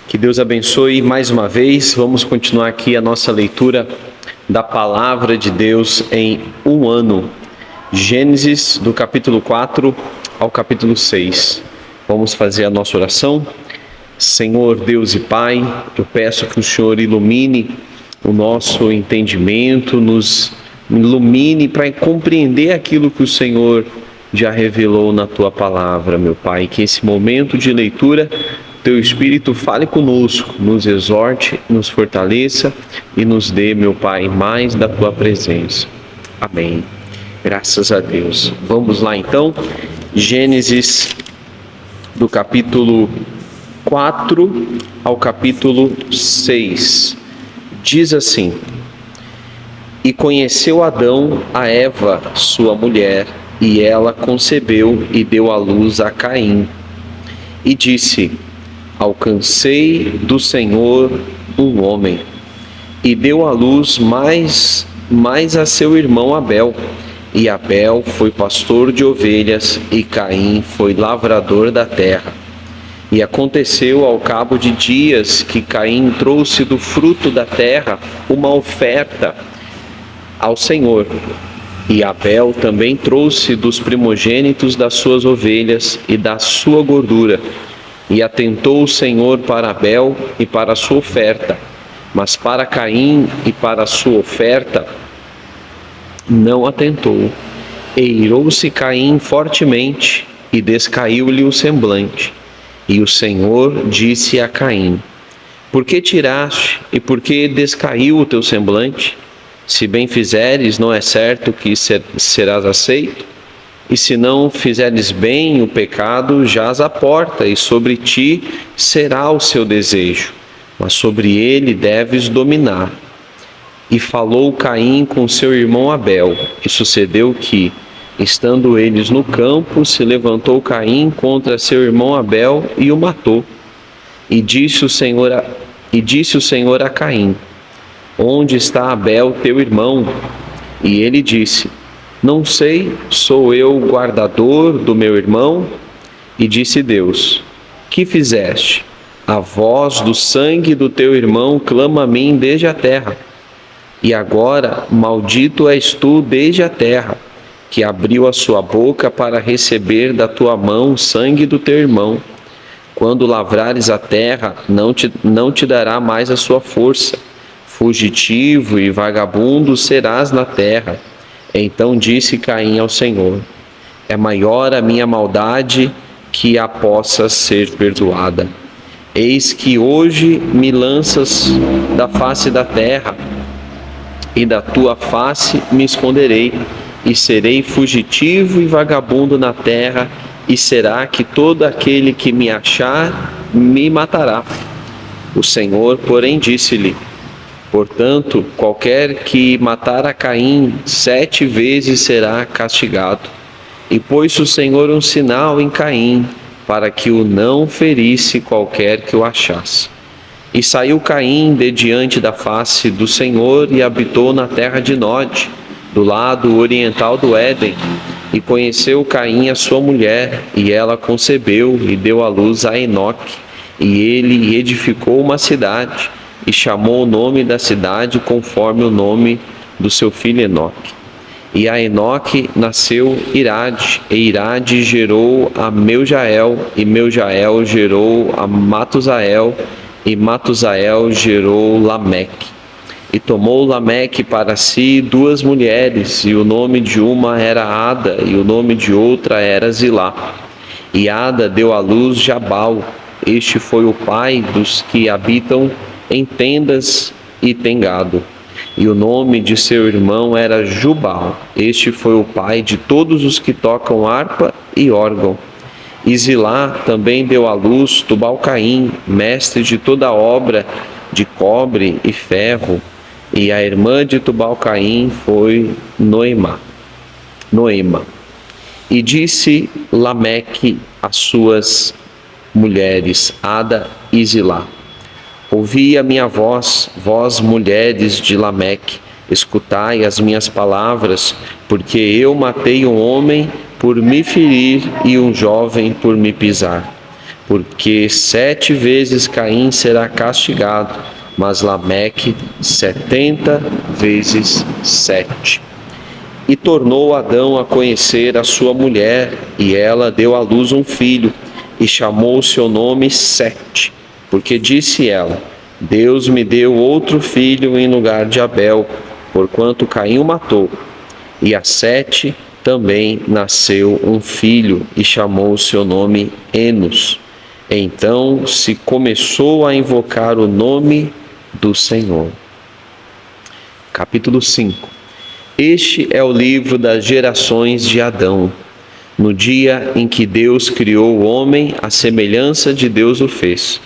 Que Deus abençoe mais uma vez. Vamos continuar aqui a nossa leitura da Palavra de Deus em um ano. Gênesis, do capítulo 4 ao capítulo 6. Vamos fazer a nossa oração. Senhor Deus e Pai, eu peço que o Senhor ilumine o nosso entendimento, nos ilumine para compreender aquilo que o Senhor já revelou na Tua Palavra, meu Pai. Que esse momento de leitura, Teu Espírito fale conosco, nos exorte, nos fortaleça e nos dê, meu Pai, mais da Tua presença. Amém. Graças a Deus. Vamos lá então, Gênesis do capítulo 4 ao capítulo 6. Diz assim: E conheceu Adão a Eva, sua mulher, e ela concebeu e deu à luz a Caim. E disse: Alcancei do Senhor um homem. E deu à luz mais a seu irmão Abel. E Abel foi pastor de ovelhas, e Caim foi lavrador da terra. E aconteceu ao cabo de dias que Caim trouxe do fruto da terra uma oferta ao Senhor. E Abel também trouxe dos primogênitos das suas ovelhas e da sua gordura. E atentou o Senhor para Abel e para a sua oferta, mas para Caim e para a sua oferta não atentou. E irou-se Caim fortemente, e descaiu-lhe o semblante. E o Senhor disse a Caim: Por que tiraste, e por que descaiu o teu semblante? Se bem fizeres, não é certo que serás aceito? E se não fizeres bem, o pecado jaz à porta, e sobre ti será o seu desejo, mas sobre ele deves dominar. E falou Caim com seu irmão Abel, e sucedeu que, estando eles no campo, se levantou Caim contra seu irmão Abel e o matou. E disse o Senhor a Caim: Onde está Abel, teu irmão? E ele disse: Não sei, sou eu o guardador do meu irmão? E disse Deus: Que fizeste? A voz do sangue do teu irmão clama a mim desde a terra. E agora, maldito és tu desde a terra, que abriu a sua boca para receber da tua mão o sangue do teu irmão. Quando lavrares a terra, não te dará mais a sua força. Fugitivo e vagabundo serás na terra. Então disse Caim ao Senhor: É maior a minha maldade que a possa ser perdoada. Eis que hoje me lanças da face da terra, e da tua face me esconderei, e serei fugitivo e vagabundo na terra, e será que todo aquele que me achar me matará. O Senhor, porém, disse-lhe: Portanto, qualquer que matar a Caim 7 vezes será castigado. E pôs o Senhor um sinal em Caim, para que o não ferisse qualquer que o achasse. E saiu Caim de diante da face do Senhor e habitou na terra de Nod, do lado oriental do Éden. E conheceu Caim a sua mulher, e ela concebeu e deu à luz a Enoque. E ele edificou uma cidade, e chamou o nome da cidade conforme o nome do seu filho Enoque. E a Enoque nasceu Irade, e Irade gerou a Meujael, e Meujael gerou a Matusael, e Matusael gerou Lameque. E tomou Lameque para si 2 mulheres, e o nome de uma era Ada, e o nome de outra era Zilá. E Ada deu à luz Jabal. Este foi o pai dos que habitam em tendas e tem gado. E o nome de seu irmão era Jubal. Este foi o pai de todos os que tocam harpa e órgão. E Zilá também deu à luz Tubal-Caim, mestre de toda obra de cobre e ferro. E a irmã de Tubal-Caim foi Noema. E disse Lameque às suas mulheres, Ada e Zilá: Ouvi a minha voz, vós mulheres de Lameque, escutai as minhas palavras, porque eu matei um homem por me ferir e um jovem por me pisar. porque 7 vezes Caim será castigado, mas Lameque 70 vezes 7. E tornou Adão a conhecer a sua mulher, e ela deu à luz um filho, e chamou o seu nome Sete, porque disse ela: Deus me deu outro filho em lugar de Abel, porquanto Caim o matou. E a Sete também nasceu um filho, e chamou o seu nome Enos. Então se começou a invocar o nome do Senhor. Capítulo 5. Este é o livro das gerações de Adão. No dia em que Deus criou o homem, à semelhança de Deus o fez.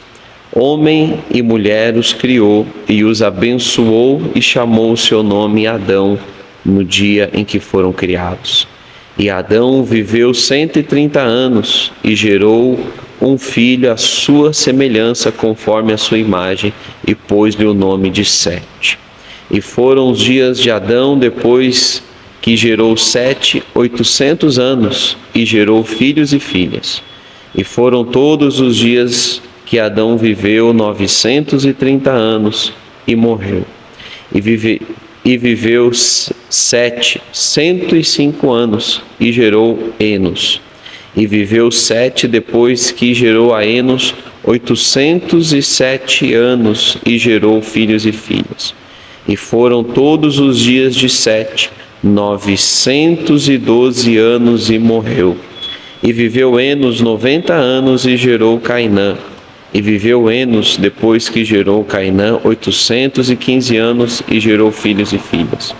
Homem e mulher os criou e os abençoou e chamou o seu nome Adão no dia em que foram criados. E Adão viveu 130 anos e gerou um filho à sua semelhança, conforme a sua imagem, e pôs-lhe o nome de Sete. E foram os dias de Adão depois que gerou Sete, 800 anos, e gerou filhos e filhas. E foram todos os dias que Adão viveu 930 anos e morreu. E viveu Sete 105 anos e gerou Enos. E viveu Sete depois que gerou a Enos 807 anos e gerou filhos e filhas. E foram todos os dias de Sete 912 anos e morreu. E viveu Enos 90 anos e gerou Cainã. E viveu Enos depois que gerou Cainã 815 anos e gerou filhos e filhas.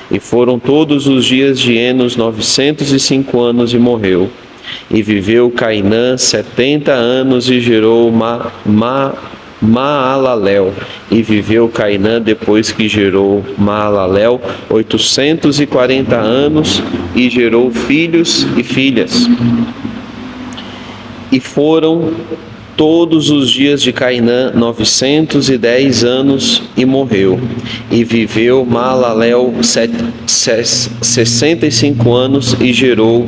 E foram todos os dias de Enos 905 anos e morreu. E viveu Cainã 70 anos e gerou Maalalel. E viveu Cainã depois que gerou Maalalel 840 anos e gerou filhos e filhas. E foram todos os dias de Cainã 910 anos e morreu. E viveu Maalalel 65 anos e gerou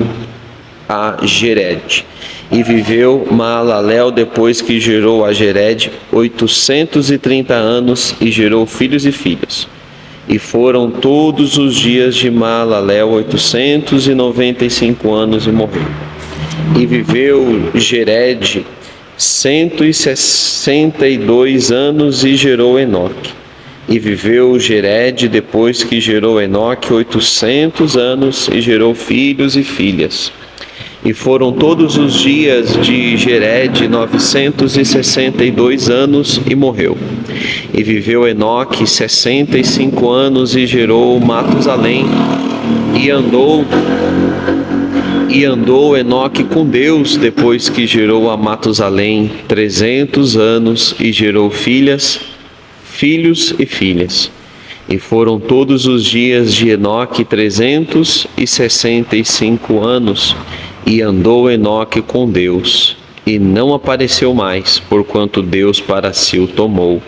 a Jered. E viveu Maalalel depois que gerou a Jered 830 anos e gerou filhos e filhas. E foram todos os dias de Maalalel 895 anos e morreu. E viveu Jered 162 anos e gerou Enoque. E viveu Jered depois que gerou Enoque 800 anos e gerou filhos e filhas. E foram todos os dias de Jered 962 anos e morreu. E viveu Enoque 65 anos e gerou Matusalém. E andou Enoque com Deus depois que gerou a Matusalém 300 anos e gerou filhos e filhas. E foram todos os dias de Enoque 365 anos. E andou Enoque com Deus, e não apareceu mais, porquanto Deus para si o tomou.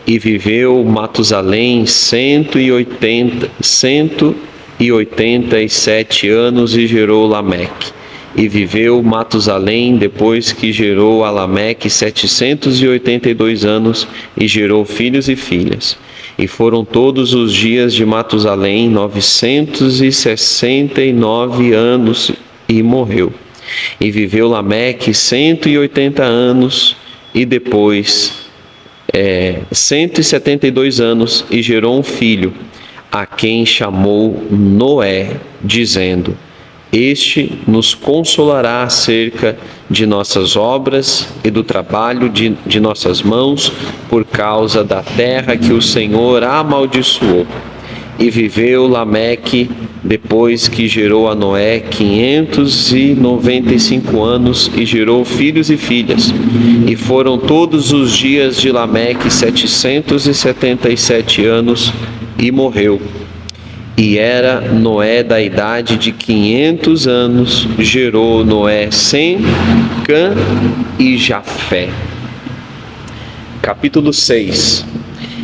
E viveu Matusalém 187 anos e gerou Lameque. E viveu Matusalém depois que gerou a Lameque 782 anos e gerou filhos e filhas. E foram todos os dias de Matusalém 969 anos e morreu. E viveu Lameque 180 anos e depois 172 anos e gerou um filho, a quem chamou Noé, dizendo: Este nos consolará acerca de nossas obras e do trabalho de nossas mãos, por causa da terra que o Senhor amaldiçoou. E viveu Lameque, depois que gerou a Noé, 595 anos e gerou filhos e filhas. E foram todos os dias de Lameque 777 anos e morreu. E era Noé da idade de 500 anos, gerou Noé Sem, Cã e Jafé. Capítulo 6.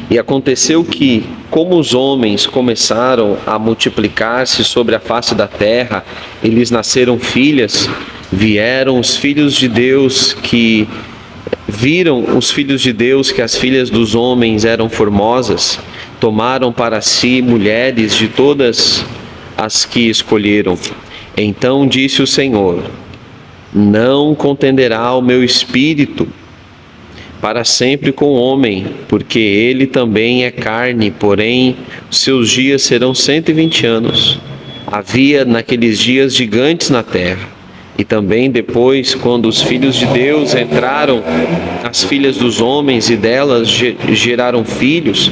E aconteceu que, como os homens começaram a multiplicar-se sobre a face da terra, e lhes nasceram filhas, Vieram os filhos de Deus que viram os filhos de Deus que as filhas dos homens eram formosas, tomaram para si mulheres de todas as que escolheram. Então disse o Senhor: não contenderá o meu espírito para sempre com o homem, porque ele também é carne, porém seus dias serão 120 anos. Havia naqueles dias gigantes na terra. E também depois, quando os filhos de Deus entraram, as filhas dos homens, e delas geraram filhos,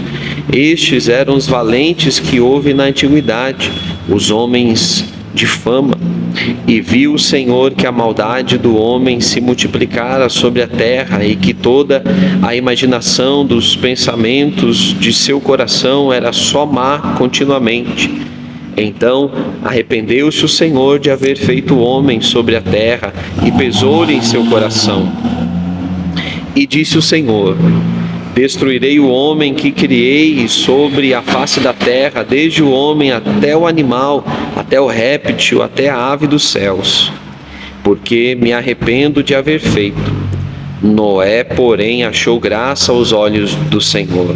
estes eram os valentes que houve na antiguidade, os homens de fama. E viu o Senhor que a maldade do homem se multiplicara sobre a terra, e que toda a imaginação dos pensamentos de seu coração era só má continuamente. Então arrependeu-se o Senhor de haver feito o homem sobre a terra, e pesou-lhe em seu coração. E disse o Senhor: destruirei o homem que criei sobre a face da terra, desde o homem até o animal, até o réptil, até a ave dos céus, porque me arrependo de haver feito. Noé, porém, achou graça aos olhos do Senhor.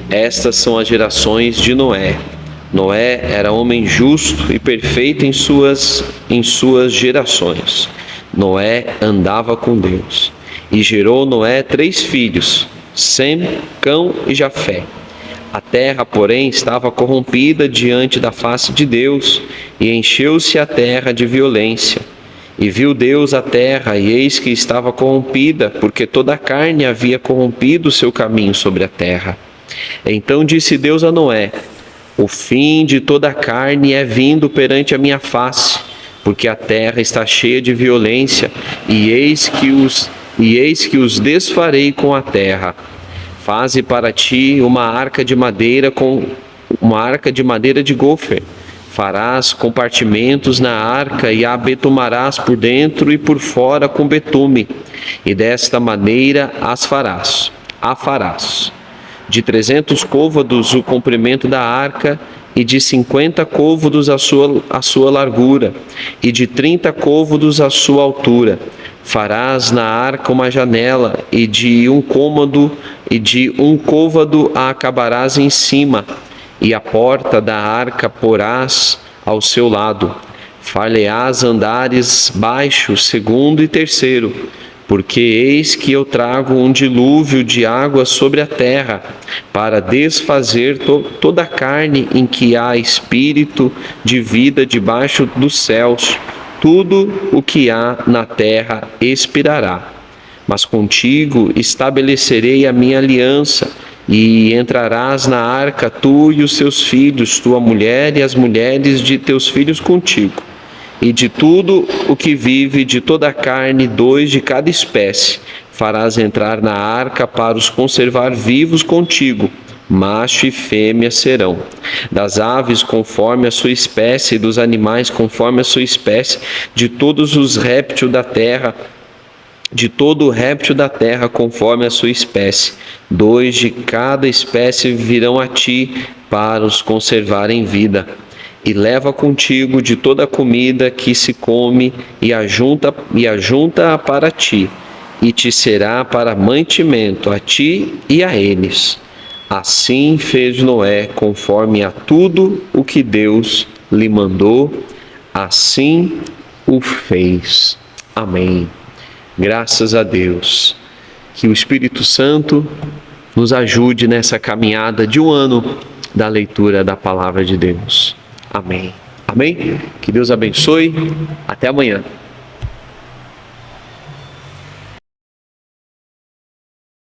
Estas são as gerações de Noé. Noé era homem justo e perfeito em suas gerações. Noé andava com Deus. E gerou Noé 3 filhos, Sem, Cão e Jafé. A terra, porém, estava corrompida diante da face de Deus, e encheu-se a terra de violência. E viu Deus a terra, e eis que estava corrompida, porque toda a carne havia corrompido o seu caminho sobre a terra. Então disse Deus a Noé: o fim de toda a carne é vindo perante a minha face, porque a terra está cheia de violência, e eis que os desfarei com a terra. Faze para ti uma arca de madeira de gofer. Farás compartimentos na arca e a betumarás por dentro e por fora com betume, e desta maneira a farás. De 300 côvados o comprimento da arca, e de 50 côvados a sua largura, e de 30 côvados a sua altura. Farás na arca uma janela, e de um côvado a acabarás em cima, e a porta da arca porás ao seu lado. Far-lhe-ás andares baixos, 2º e 3º, porque eis que eu trago um dilúvio de água sobre a terra, para desfazer toda a carne em que há espírito de vida debaixo dos céus. Tudo o que há na terra expirará. Mas contigo estabelecerei a minha aliança, e entrarás na arca, tu e os teus filhos, tua mulher e as mulheres de teus filhos contigo. E de tudo o que vive, de toda a carne, 2 de cada espécie, farás entrar na arca para os conservar vivos contigo. Macho e fêmea serão. Das aves conforme a sua espécie, e dos animais conforme a sua espécie, de todos os répteis da terra, de todo o réptil da terra conforme a sua espécie. 2 de cada espécie virão a ti para os conservar em vida. E leva contigo de toda a comida que se come, e ajunta-a para ti, e te será para mantimento a ti e a eles. Assim fez Noé, conforme a tudo o que Deus lhe mandou, assim o fez. Amém. Graças a Deus. Que o Espírito Santo nos ajude nessa caminhada de um ano da leitura da Palavra de Deus. Amém. Amém? Que Deus abençoe. Até amanhã.